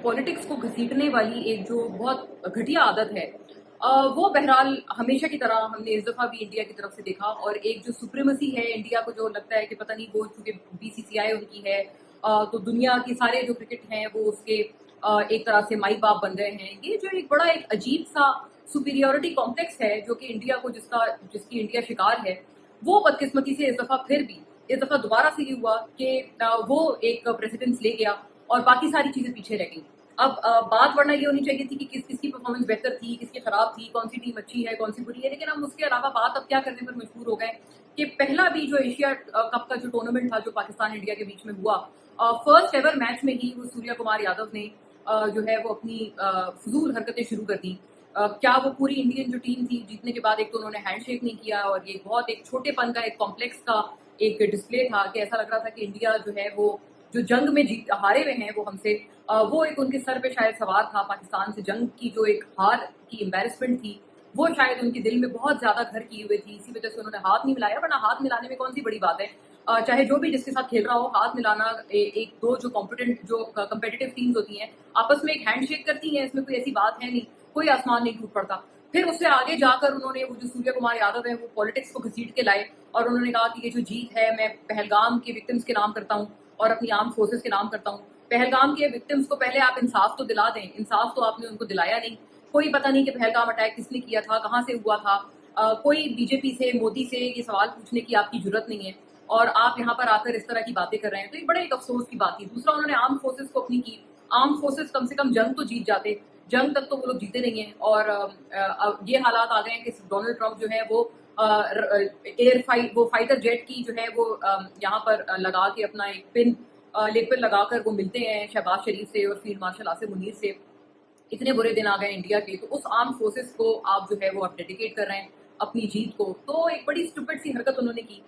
Politics को घसीटने वाली एक जो बहुत घटिया आदत है, वो बहरहाल हमेशा की तरह हमने इस दफा भी इंडिया की तरफ से देखा। और एक जो सुप्रीमेसी है इंडिया को, जो लगता है कि पता नहीं वो चूंकि बीसीसीआई उनकी है, तो दुनिया के सारे जो क्रिकेट हैं वो उसके एक तरह से माई बाप बन गए हैं। ये जो एक बड़ा एक अजीब सा सुपीरियोरिटी कॉम्प्लेक्स है जो कि इंडिया को जिसकी इंडिया शिकार है, वो बदकिस्मती से इस दफा दोबारा से ये हुआ कि वो एक प्रेसिडेंस ले गया और बाकी सारी चीजें पीछे रह गई। अब बात वरना ये होनी चाहिए थी कि किसकी परफॉर्मेंस बेहतर थी, किसकी खराब थी, कौन सी टीम अच्छी है, कौन सी बुरी है, लेकिन हम उसके अलावा बात अब क्या करने पर मजबूर हो गए कि पहला भी जो एशिया कप का जो टूर्नामेंट था जो पाकिस्तान इंडिया के बीच में हुआ, फर्स्ट एवर मैच में ही वो सूर्य कुमार यादव ने जो है वो अपनी फजूल हरकतें शुरू कर दी। क्या वो पूरी इंडियन जो टीम थी जीतने के बाद एक तो उन्होंने हैंडशेक नहीं किया, और ये बहुत एक छोटेपन का एक कॉम्प्लेक्स का एक डिस्प्ले था कि ऐसा लग रहा था कि इंडिया जो है वो जो जंग में जीत हारे हुए हैं वो हमसे, वो एक उनके सर पे शायद सवार था। पाकिस्तान से जंग की जो एक हार की एम्बेरसमेंट थी वो शायद उनके दिल में बहुत ज्यादा घर किए हुए थी, इसी वजह से उन्होंने हाथ नहीं मिलाया। वरना हाथ मिलाने में कौन सी बड़ी बात है, चाहे जो भी जिसके साथ खेल रहा हो, हाथ मिलाना एक दो जो कॉम्पिटेंट जो कंपेटिटिव टीम्स होती हैं आपस में एक हैंडशेक करती हैं, इसमें कोई ऐसी बात है नहीं, कोई आसमान नहीं टूट पड़ता। फिर उससे आगे जाकर उन्होंने वो जो सूर्य कुमार यादव है वो पॉलिटिक्स को घसीट के लाए और उन्होंने कहा कि ये जो जीत है मैं पहलगाम के विक्टिम्स के नाम करता हूँ और अपनी आर्म फोर्सेस के नाम करता हूँ। पहलगाम के विक्टिम्स को पहले आप इंसाफ तो दिला दें, इंसाफ तो आपने उनको दिलाया नहीं। कोई पता नहीं कि पहलगाम अटैक किसने किया था, कहाँ से हुआ था, कोई बीजेपी से मोदी से ये सवाल पूछने की आपकी जरूरत नहीं है और आप यहाँ पर आकर इस तरह की बातें कर रहे हैं, तो ये बड़े एक अफसोस की बात थी। दूसरा, उन्होंने आर्म फोर्सेस को अपनी की, आर्म फोर्सेस कम से कम जंग तो जीत जाते, जंग तक तो वो लोग जीते नहीं है। और ये हालात आ गए हैं कि डोनाल्ड ट्रंप जो है वो वो फाइटर जेट की जो है वो यहाँ पर लगा के अपना एक पिन लेपिन लगाकर वो मिलते हैं शहबाज शरीफ से और फील्ड मार्शल आसिम मुनीर से। इतने बुरे दिन आ गए इंडिया के, तो उस आर्म फोर्सेस को आप जो है वो आप डेडिकेट कर रहे हैं अपनी जीत को, तो एक बड़ी स्टूपिड सी हरकत उन्होंने की।